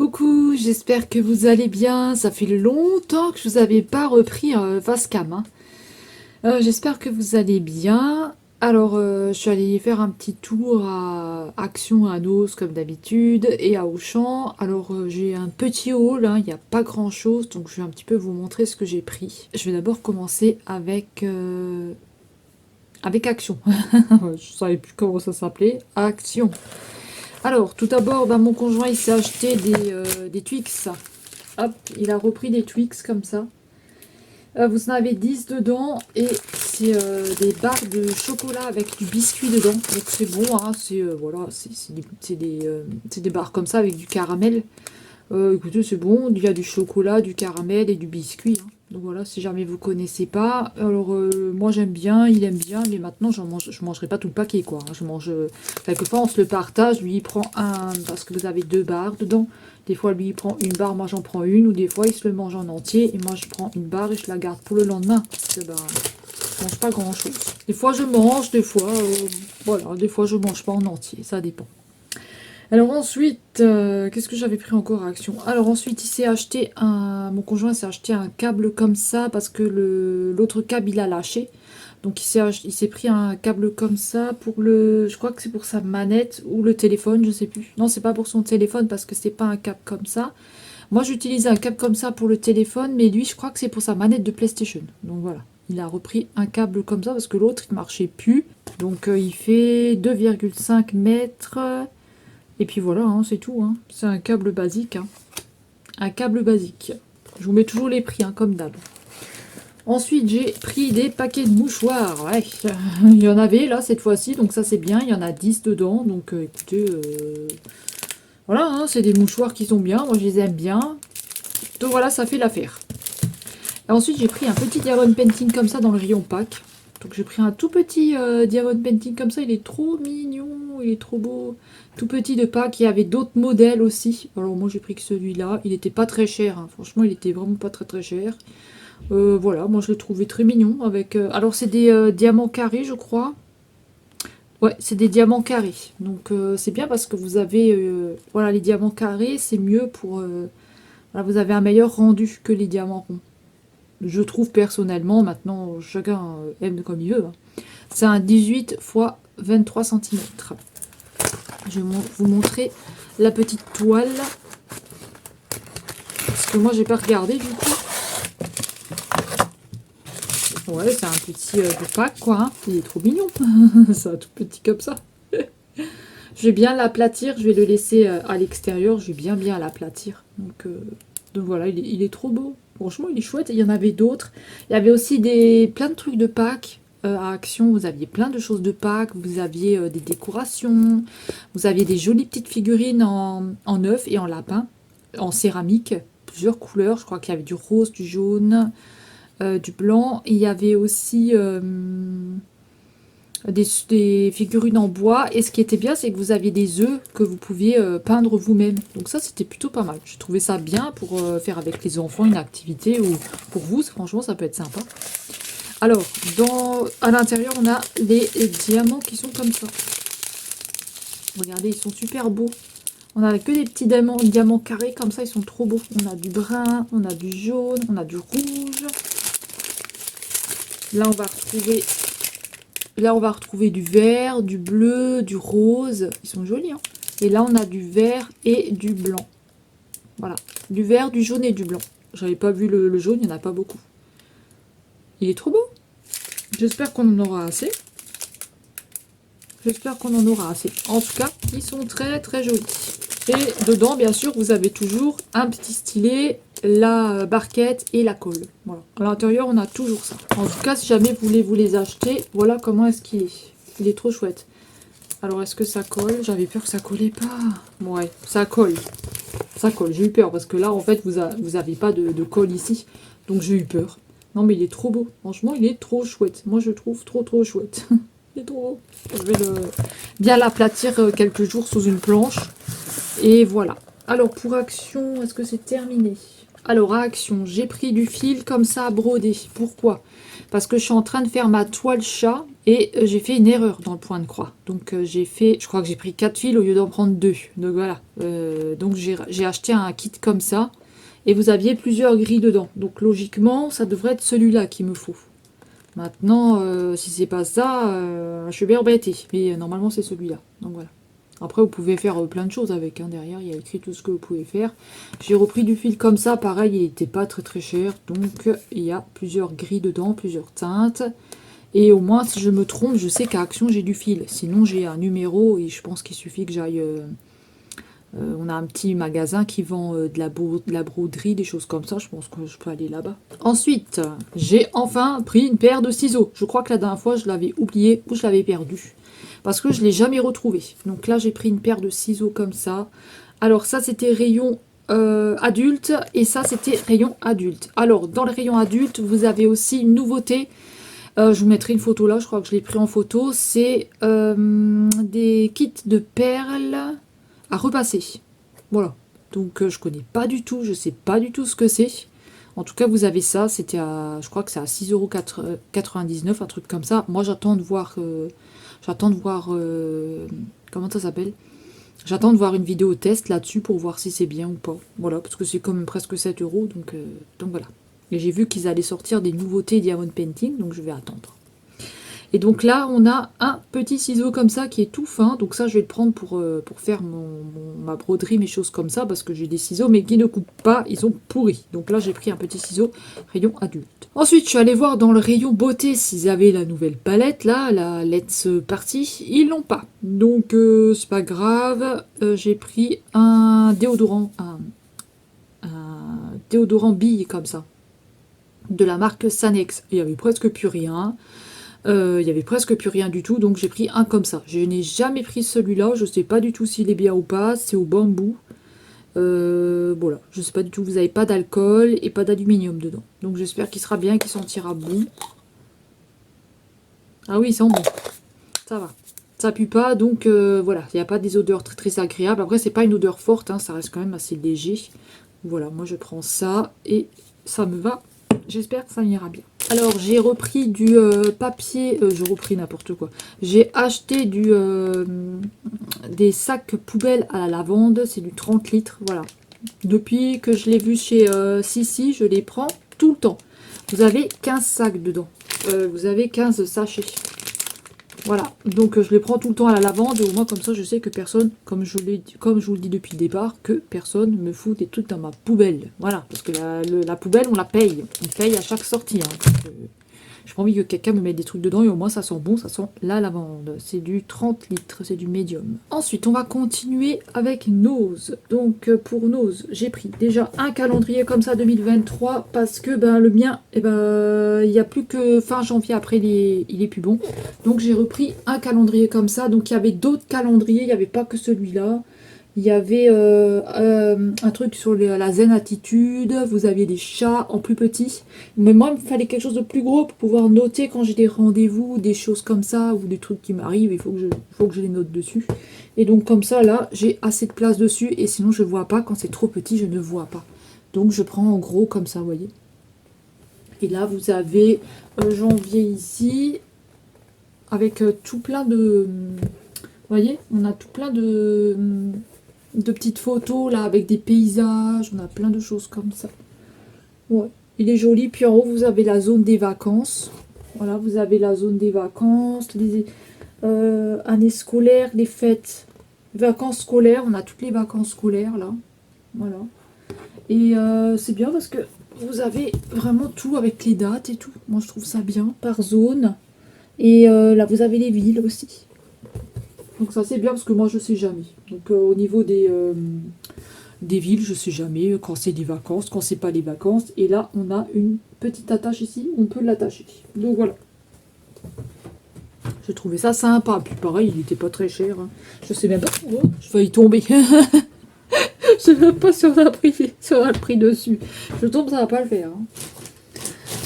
Coucou, j'espère que vous allez bien. Ça fait longtemps que je vous avais pas repris Facecam, hein. J'espère que vous allez bien. Alors, je suis allée faire un petit tour à Action à Nos comme d'habitude et à Auchan. Alors, j'ai un petit haul, hein, il n'y a pas grand chose, donc je vais un petit peu vous montrer ce que j'ai pris. Je vais d'abord commencer avec Action. Je savais plus comment ça s'appelait. Action. Alors, tout d'abord, mon conjoint il s'est acheté des Twix. Hop, il a repris des Twix comme ça. Vous en avez 10 dedans et c'est des barres de chocolat avec du biscuit dedans. Donc c'est bon, hein, voilà, c'est des barres comme ça avec du caramel. Écoutez, c'est bon, il y a du chocolat, du caramel et du biscuit, hein. Donc voilà, si jamais vous connaissez pas. Alors moi j'aime bien, il aime bien, mais maintenant je mangerai pas tout le paquet quoi, hein. Je mange quelquefois on se le partage, lui il prend un parce que vous avez 2 barres dedans. Des fois lui il prend une barre, moi j'en prends une, ou des fois il se le mange en entier et moi je prends une barre et je la garde pour le lendemain. Parce que je mange pas grand chose. Des fois je mange, des fois voilà, des fois je mange pas en entier, ça dépend. Alors ensuite, qu'est-ce que j'avais pris encore à Action? Alors ensuite, mon conjoint s'est acheté un câble comme ça parce que l'autre câble il a lâché. Donc il s'est pris un câble comme ça je crois que c'est pour sa manette ou le téléphone, je sais plus. Non, c'est pas pour son téléphone parce que c'est pas un câble comme ça. Moi j'utilise un câble comme ça pour le téléphone, mais lui je crois que c'est pour sa manette de PlayStation. Donc voilà. Il a repris un câble comme ça parce que l'autre il marchait plus. Donc il fait 2,5 mètres. Et puis voilà, hein, c'est tout, hein. C'est un câble basique, hein. Un câble basique. Je vous mets toujours les prix, hein, comme d'hab. Ensuite, j'ai pris des paquets de mouchoirs. Ouais. Il y en avait là cette fois-ci, donc ça c'est bien. Il y en a 10 dedans. Donc écoutez, voilà, hein, c'est des mouchoirs qui sont bien. Moi je les aime bien. Donc voilà, ça fait l'affaire. Ensuite, j'ai pris un petit diamond painting comme ça dans le rayon pack. Donc j'ai pris un tout petit diamond painting comme ça. Il est trop mignon, il est trop beau. Tout petit de pack. Il y avait d'autres modèles aussi. Alors moi j'ai pris que celui-là. Il n'était pas très cher, hein. Franchement, il était vraiment pas très très cher. Voilà, moi je l'ai trouvé très mignon. Alors c'est des diamants carrés, je crois. Ouais, c'est des diamants carrés. Donc c'est bien parce que vous avez... voilà, les diamants carrés, c'est mieux pour... voilà, vous avez un meilleur rendu que les diamants ronds. Je trouve personnellement, maintenant chacun aime comme il veut, hein. C'est un 18 x 23 cm. Je vais vous montrer la petite toile. Parce que moi j'ai pas regardé du coup. Ouais, c'est un petit de pack quoi, hein. Il est trop mignon. C'est un tout petit comme ça. Je vais bien l'aplatir, je vais le laisser à l'extérieur. Je vais bien l'aplatir. Donc voilà, il est trop beau. Franchement, il est chouette. Il y en avait d'autres. Il y avait aussi plein de trucs de Pâques à Action. Vous aviez plein de choses de Pâques. Vous aviez des décorations. Vous aviez des jolies petites figurines en œuf et en lapin, en céramique. Plusieurs couleurs. Je crois qu'il y avait du rose, du jaune, du blanc. Et il y avait aussi des figurines en bois. Et ce qui était bien, c'est que vous aviez des œufs que vous pouviez peindre vous-même. Donc ça, c'était plutôt pas mal. J'ai trouvé ça bien pour faire avec les enfants une activité ou pour vous, franchement, ça peut être sympa. Alors, à l'intérieur, on a les diamants qui sont comme ça. Regardez, ils sont super beaux. On a que des petits diamants carrés comme ça, ils sont trop beaux. On a du brun, on a du jaune, on a du rouge. Là, on va retrouver du vert, du bleu, du rose. Ils sont jolis, hein. Et là, on a du vert et du blanc. Voilà. Du vert, du jaune et du blanc. J'avais pas vu le jaune, il n'y en a pas beaucoup. Il est trop beau. J'espère qu'on en aura assez. J'espère qu'on en aura assez. En tout cas, ils sont très très jolis. Et dedans, bien sûr, vous avez toujours un petit stylet, la barquette et la colle. Voilà. À l'intérieur, on a toujours ça. En tout cas, si jamais vous voulez vous les acheter, voilà comment est-ce qu'il est. Il est trop chouette. Alors, est-ce que ça colle? J'avais peur que ça collait pas. Ouais, ça colle. Ça colle. J'ai eu peur parce que là, en fait, vous avez pas de colle ici. Donc, j'ai eu peur. Non, mais il est trop beau. Franchement, il est trop chouette. Moi, je trouve trop chouette. Il est trop beau. Je vais bien l'aplatir quelques jours sous une planche. Et voilà. Alors pour Action, est-ce que c'est terminé? Alors à Action, j'ai pris du fil comme ça à broder. Pourquoi? Parce que je suis en train de faire ma toile chat. Et j'ai fait une erreur dans le point de croix. Donc je crois que j'ai pris 4 fils au lieu d'en prendre 2. Donc voilà. Donc j'ai acheté un kit comme ça. Et vous aviez plusieurs grilles dedans. Donc logiquement, ça devrait être celui-là qu'il me faut. Maintenant, si c'est pas ça, je suis bien embêtée. Mais normalement, c'est celui-là. Donc voilà. Après, vous pouvez faire plein de choses avec. Hein. Derrière, il y a écrit tout ce que vous pouvez faire. J'ai repris du fil comme ça. Pareil, il n'était pas très très cher. Donc, il y a plusieurs grilles dedans, plusieurs teintes. Et au moins, si je me trompe, je sais qu'à Action, j'ai du fil. Sinon, j'ai un numéro et je pense qu'il suffit que j'aille... on a un petit magasin qui vend de la broderie, des choses comme ça. Je pense que je peux aller là-bas. Ensuite, j'ai enfin pris une paire de ciseaux. Je crois que la dernière fois, je l'avais oublié ou je l'avais perdu. Parce que je ne l'ai jamais retrouvé. Donc là, j'ai pris une paire de ciseaux comme ça. Alors ça, c'était rayon adulte. Et ça, c'était rayon adulte. Alors, dans le rayon adulte, vous avez aussi une nouveauté. Je vous mettrai une photo là, je crois que je l'ai pris en photo. C'est des kits de perles à repasser. Voilà. Donc je connais pas du tout, je sais pas du tout ce que c'est. En tout cas, vous avez ça, c'était à, je crois que c'est à 6,99 €, un truc comme ça. Moi, j'attends de voir, comment ça s'appelle? J'attends de voir une vidéo test là-dessus pour voir si c'est bien ou pas. Voilà, parce que c'est quand même presque 7 €, donc voilà. Et j'ai vu qu'ils allaient sortir des nouveautés Diamond Painting, donc je vais attendre. Et donc là, on a un petit ciseau comme ça qui est tout fin. Donc ça, je vais le prendre pour faire ma broderie, mes choses comme ça, parce que j'ai des ciseaux, mais qui ne coupent pas, ils sont pourris. Donc là, j'ai pris un petit ciseau rayon adulte. Ensuite, je suis allée voir dans le rayon beauté s'ils avaient la nouvelle palette, là, la Let's Party. Ils l'ont pas. Donc, c'est pas grave. J'ai pris un déodorant, un déodorant bille comme ça, de la marque Sanex. Il y avait presque plus rien. Il y avait presque plus rien du tout, donc j'ai pris un comme ça. Je n'ai jamais pris celui-là, je sais pas du tout s'il est bien ou pas, c'est au bambou. Voilà, je sais pas du tout, vous n'avez pas d'alcool et pas d'aluminium dedans. Donc j'espère qu'il sera bien, qu'il sentira bon. Ah oui, il sent bon, ça va. Ça pue pas, donc voilà, il n'y a pas des odeurs très très agréables. Après, c'est pas une odeur forte, hein, ça reste quand même assez léger. Voilà, moi je prends ça et ça me va. J'espère que ça ira bien. Alors, j'ai repris du papier, j'ai repris n'importe quoi. J'ai acheté des sacs poubelles à la lavande, c'est du 30 litres, voilà. Depuis que je l'ai vu chez Sissi, je les prends tout le temps. Vous avez 15 sacs dedans, vous avez 15 sachets. Voilà, donc je les prends tout le temps à la lavande, et au moins comme ça je sais que personne, comme je vous le dis depuis le départ, que personne me fout des trucs dans ma poubelle. Voilà, parce que la poubelle on la paye, on paye à chaque sortie. Hein. J'ai pas envie que quelqu'un me mette des trucs dedans et au moins ça sent bon, ça sent la lavande. C'est du 30 litres, c'est du médium. Ensuite, on va continuer avec Nose. Donc pour Nose, j'ai pris déjà un calendrier comme ça 2023 parce que le mien, il n'y a plus que fin janvier, après il est plus bon. Donc j'ai repris un calendrier comme ça. Donc il y avait d'autres calendriers, il n'y avait pas que celui-là. Il y avait un truc sur la zen attitude, vous aviez des chats en plus petit. Mais moi, il me fallait quelque chose de plus gros pour pouvoir noter quand j'ai des rendez-vous, des choses comme ça, ou des trucs qui m'arrivent, il faut que je les note dessus. Et donc comme ça, là, j'ai assez de place dessus, et sinon je ne vois pas. Quand c'est trop petit, je ne vois pas. Donc je prends en gros comme ça, vous voyez. Et là, vous avez janvier ici, avec tout plein de... Vous voyez, on a tout plein de petites photos là avec des paysages, on a plein de choses comme ça. Ouais, il est joli. Puis en haut vous avez la zone des vacances. Voilà, vous avez la zone des vacances, les années scolaires, les fêtes, vacances scolaires. On a toutes les vacances scolaires là. Voilà. Et c'est bien parce que vous avez vraiment tout avec les dates et tout. Moi je trouve ça bien par zone. Et là vous avez les villes aussi. Donc ça c'est bien parce que moi je sais jamais. Donc au niveau des villes, je sais jamais quand c'est des vacances, quand c'est pas les vacances. Et là on a une petite attache ici, on peut l'attacher. Donc voilà. J'ai trouvé ça sympa. Puis pareil, il n'était pas très cher. Hein. Je sais même pas. Oh, je failli tomber. Je sais même pas si on a pris dessus. Je tombe, ça va pas le faire. Hein.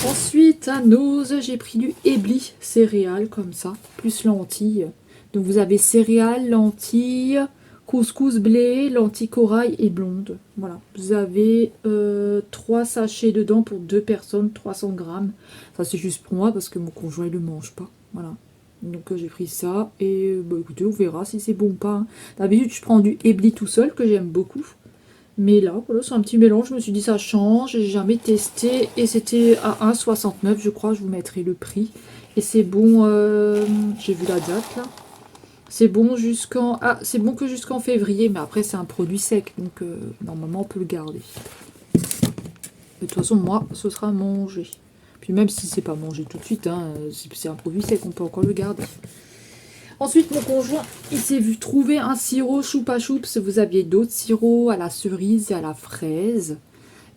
Ensuite, à Nose, j'ai pris du éblis céréales comme ça, plus lentilles. Donc vous avez céréales, lentilles, couscous blé, lentilles corail et blonde. Voilà. Vous avez 3 sachets dedans pour 2 personnes, 300 grammes. Ça c'est juste pour moi parce que mon conjoint il le mange pas. Voilà. Donc j'ai pris ça. Et bah, écoutez, on verra si c'est bon ou pas. Hein. D'habitude, je prends du Ebly tout seul, que j'aime beaucoup. Mais là, voilà, c'est un petit mélange. Je me suis dit, ça change. J'ai jamais testé. Et c'était à 1,69, je crois. Je vous mettrai le prix. Et c'est bon. J'ai vu la date là. C'est bon jusqu'en. Ah, c'est bon que jusqu'en février. Mais après, c'est un produit sec. Donc normalement, on peut le garder. De toute façon, moi, ce sera mangé. Puis même si c'est pas mangé tout de suite, hein, c'est un produit sec, on peut encore le garder. Ensuite, mon conjoint, il s'est vu trouver un sirop choupa choups. Vous aviez d'autres sirops à la cerise et à la fraise.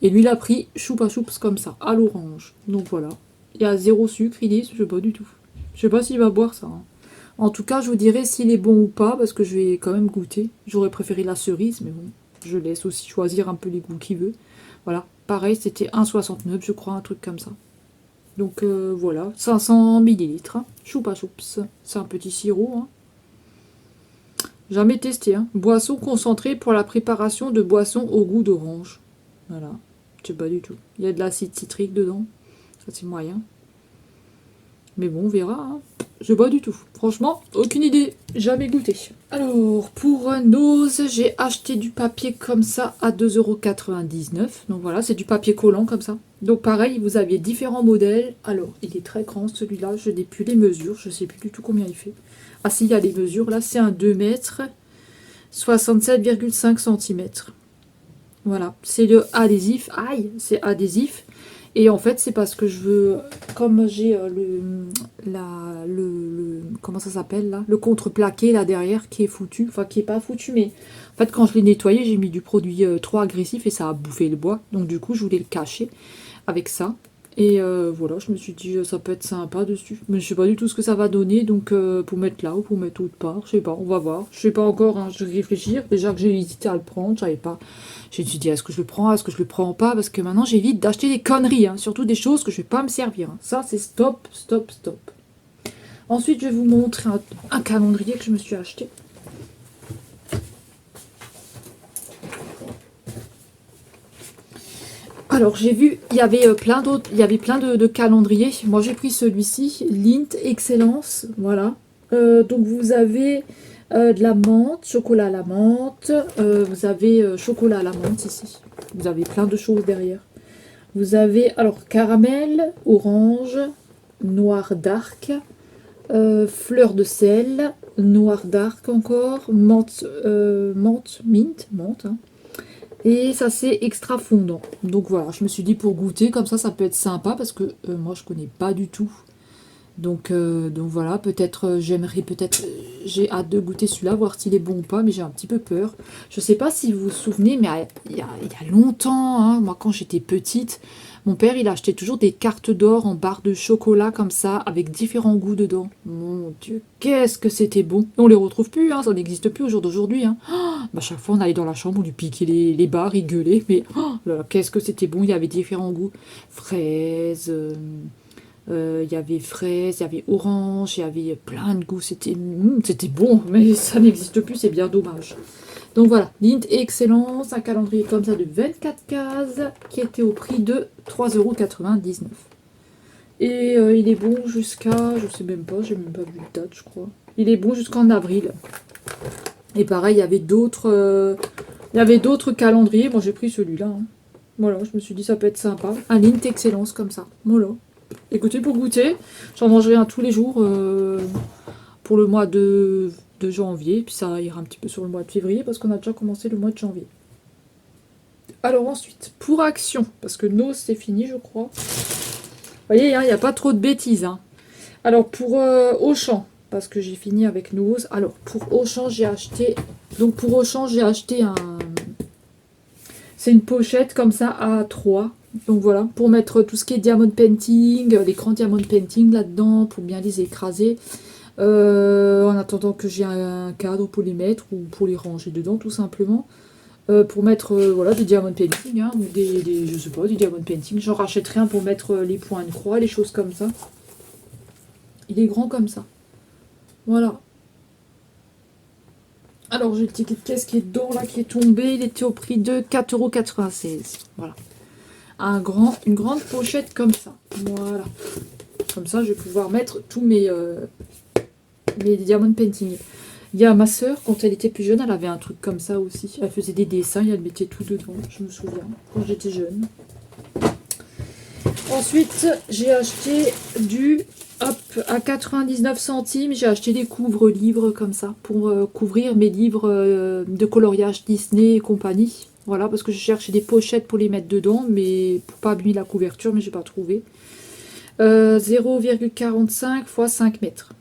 Et lui, il a pris choupa choups comme ça, à l'orange. Donc voilà. Il y a 0 sucre, il dit, je sais pas du tout. Je sais pas s'il va boire ça. Hein. En tout cas, je vous dirai s'il est bon ou pas, parce que je vais quand même goûter. J'aurais préféré la cerise, mais bon, je laisse aussi choisir un peu les goûts qu'il veut. Voilà. Pareil, c'était 1,69, je crois, un truc comme ça. Donc voilà, 500 ml, hein. Choupa choups, c'est un petit sirop. Hein. Jamais testé. Hein. Boisson concentrée pour la préparation de boissons au goût d'orange. Voilà, je sais pas du tout. Il y a de l'acide citrique dedans, ça c'est moyen. Mais bon, on verra. Hein. Je sais pas du tout. Franchement, aucune idée. Jamais goûté. Alors, pour Nose, j'ai acheté du papier comme ça à 2,99 €. Donc voilà, c'est du papier collant comme ça. Donc pareil, vous aviez différents modèles. Alors, il est très grand celui-là. Je n'ai plus les mesures. Je sais plus du tout combien il fait. Ah si, il y a les mesures. Là, c'est un 2 mètres. 67,5 cm. Voilà, c'est le adhésif. Aïe, c'est adhésif. Et en fait, c'est parce que je veux, comme j'ai comment ça s'appelle là, le contreplaqué là derrière qui est foutu, enfin qui est pas foutu, mais en fait quand je l'ai nettoyé, j'ai mis du produit trop agressif et ça a bouffé le bois. Donc du coup, je voulais le cacher avec ça. Et voilà, je me suis dit ça peut être sympa dessus, mais je sais pas du tout ce que ça va donner. Donc pour mettre là ou pour mettre autre part, je sais pas, on va voir. Je sais pas encore, hein, je vais réfléchir. Déjà que j'ai hésité à le prendre, je savais pas. Je me suis dit, est-ce que je le prends, est-ce que je le prends pas? Parce que maintenant, j'évite d'acheter des conneries, hein, surtout des choses que je vais pas me servir. Hein. Ça, c'est stop, stop, stop. Ensuite, je vais vous montrer un calendrier que je me suis acheté. Alors, j'ai vu, il y avait plein d'autres, il y avait plein de calendriers. Moi, j'ai pris celui-ci, Lindt Excellence, voilà. Donc, vous avez de la menthe, chocolat à la menthe. Vous avez chocolat à la menthe ici. Vous avez plein de choses derrière. Vous avez alors caramel, orange, noir d'arc, fleur de sel, noir d'arc encore, menthe, mint, menthe. Hein. Et ça c'est extra fondant. Donc voilà, je me suis dit pour goûter comme ça peut être sympa parce que moi je connais pas du tout. Donc voilà, peut-être j'aimerais, peut-être j'ai hâte de goûter celui-là, voir s'il est bon ou pas, mais j'ai un petit peu peur. Je sais pas si vous vous souvenez, mais il y a longtemps, hein, moi quand j'étais petite, mon père il achetait toujours des cartes d'or en barre de chocolat comme ça, avec différents goûts dedans. Mon Dieu, qu'est-ce que c'était bon. Et on les retrouve plus, hein, ça n'existe plus au jour d'aujourd'hui. Hein. Bah, chaque fois on allait dans la chambre, on lui piquait les barres, il gueulait, mais qu'est-ce que c'était bon, il y avait différents goûts. Fraises... il y avait fraise, il y avait orange, il y avait plein de goûts. C'était bon, mais ça n'existe plus, c'est bien dommage. Donc voilà, Lindt Excellence, un calendrier comme ça de 24 cases qui était au prix de 3,99 €. Et il est bon jusqu'à, je sais même pas, j'ai même pas vu de date, je crois. Il est bon jusqu'en avril. Et pareil, il y avait d'autres calendriers. Moi j'ai pris celui-là. Hein. Voilà, je me suis dit ça peut être sympa. Un Lindt Excellence comme ça. Voilà. Écoutez, pour goûter, j'en mangerai un tous les jours pour le mois de janvier. Puis ça ira un petit peu sur le mois de février parce qu'on a déjà commencé le mois de janvier. Alors ensuite, pour Action, parce que Nose c'est fini je crois. Vous voyez, il n'y a pas trop de bêtises. Hein. Alors pour Auchan, parce que j'ai fini avec Nose. Alors pour Auchan, j'ai acheté... Donc pour Auchan, j'ai acheté un... C'est une pochette comme ça à 3. Donc voilà, pour mettre tout ce qui est diamond painting, l'écran diamond painting là-dedans, pour bien les écraser. En attendant que j'ai un cadre pour les mettre ou pour les ranger dedans tout simplement. Pour mettre voilà, des diamond painting, hein, ou je sais pas, des diamond painting. J'en rachèterai un pour mettre les points de croix, les choses comme ça. Il est grand comme ça. Voilà. Alors j'ai le ticket de caisse qui est dedans là, qui est tombé. Il était au prix de 4,96 €. Voilà. Une grande pochette comme ça. Voilà. Comme ça, je vais pouvoir mettre tous mes mais des diamond painting. Il y a ma soeur, quand elle était plus jeune, elle avait un truc comme ça aussi. Elle faisait des dessins et elle mettait tout dedans, je me souviens, quand j'étais jeune. Ensuite, j'ai acheté à 99 centimes, j'ai acheté des couvre-livres comme ça, pour couvrir mes livres de coloriage Disney et compagnie. Voilà, parce que je cherchais des pochettes pour les mettre dedans, mais pour pas abîmer la couverture, mais j'ai pas trouvé. 0,45 x 5 mètres.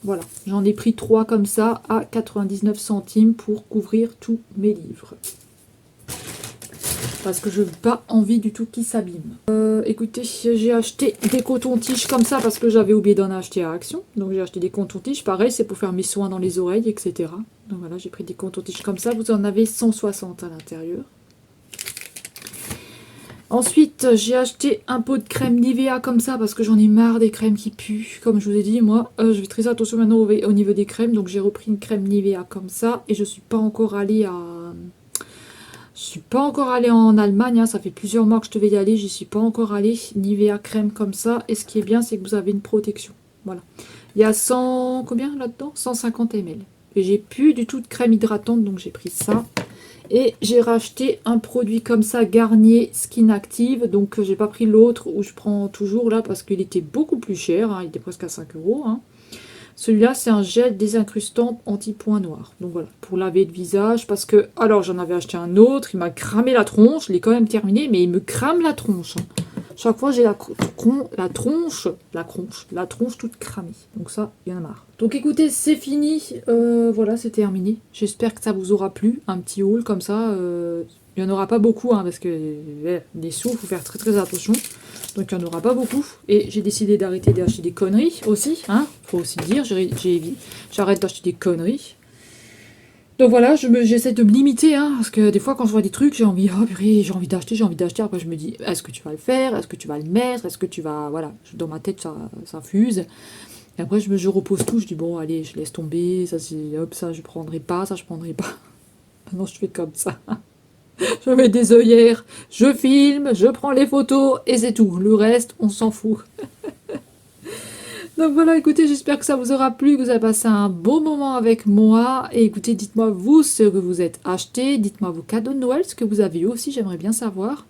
Voilà, j'en ai pris 3 comme ça à 99 centimes pour couvrir tous mes livres. Parce que je n'ai pas envie du tout qu'ils s'abîment. Écoutez, j'ai acheté des cotons-tiges comme ça parce que j'avais oublié d'en acheter à Action. Donc j'ai acheté des cotons-tiges, pareil, c'est pour faire mes soins dans les oreilles, etc. Donc voilà, j'ai pris des cotons-tiges comme ça. Vous en avez 160 à l'intérieur. Ensuite, j'ai acheté un pot de crème Nivea comme ça parce que j'en ai marre des crèmes qui puent. Comme je vous ai dit, moi, je fais très attention maintenant au niveau des crèmes. Donc j'ai repris une crème Nivea comme ça. Et je suis pas encore allée à... Je suis pas encore allée en Allemagne, hein. Ça fait plusieurs mois que je devais y aller. J'y suis pas encore allée. Nivea crème comme ça. Et ce qui est bien, c'est que vous avez une protection. Voilà. Il y a 100... Combien là-dedans? 150 ml. Et j'ai plus du tout de crème hydratante, donc j'ai pris ça. Et j'ai racheté un produit comme ça, Garnier Skin Active. Donc j'ai pas pris l'autre où je prends toujours là parce qu'il était beaucoup plus cher. Hein, il était presque à 5 €. Hein. Celui-là, c'est un gel désincrustant anti-point noir. Donc voilà, pour laver le visage. Parce que, alors j'en avais acheté un autre, il m'a cramé la tronche. Je l'ai quand même terminé, mais il me crame la tronche. Hein. Chaque fois, j'ai la tronche toute cramée. Donc ça, il y en a marre. Donc écoutez, c'est fini. Voilà, c'est terminé. J'espère que ça vous aura plu. Un petit haul comme ça. Il n'y en aura pas beaucoup, hein, parce que les sous, il faut faire très très attention. Donc il n'y en aura pas beaucoup. Et j'ai décidé d'arrêter d'acheter des conneries aussi. Hein, faut aussi le dire, j'arrête d'acheter des conneries. Donc voilà, j'essaie de me limiter, hein, parce que des fois quand je vois des trucs, j'ai envie, oh purée, j'ai envie d'acheter. Après je me dis, est-ce que tu vas le faire? Est-ce que tu vas le mettre? Est-ce que tu vas... Voilà, dans ma tête ça fuse. Et après je repose tout, je dis bon allez, je laisse tomber, ça c'est hop, ça je prendrai pas, ça je prendrai pas. Maintenant je fais comme ça. Je mets des œillères, je filme, je prends les photos et c'est tout. Le reste, on s'en fout. Donc voilà, écoutez, j'espère que ça vous aura plu, que vous avez passé un beau moment avec moi. Et écoutez, dites-moi vous ce que vous êtes acheté, dites-moi vos cadeaux de Noël, ce que vous avez eu aussi, j'aimerais bien savoir.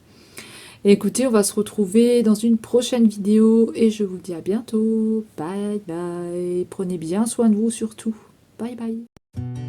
Et écoutez, on va se retrouver dans une prochaine vidéo et je vous dis à bientôt. Bye bye, prenez bien soin de vous surtout. Bye bye.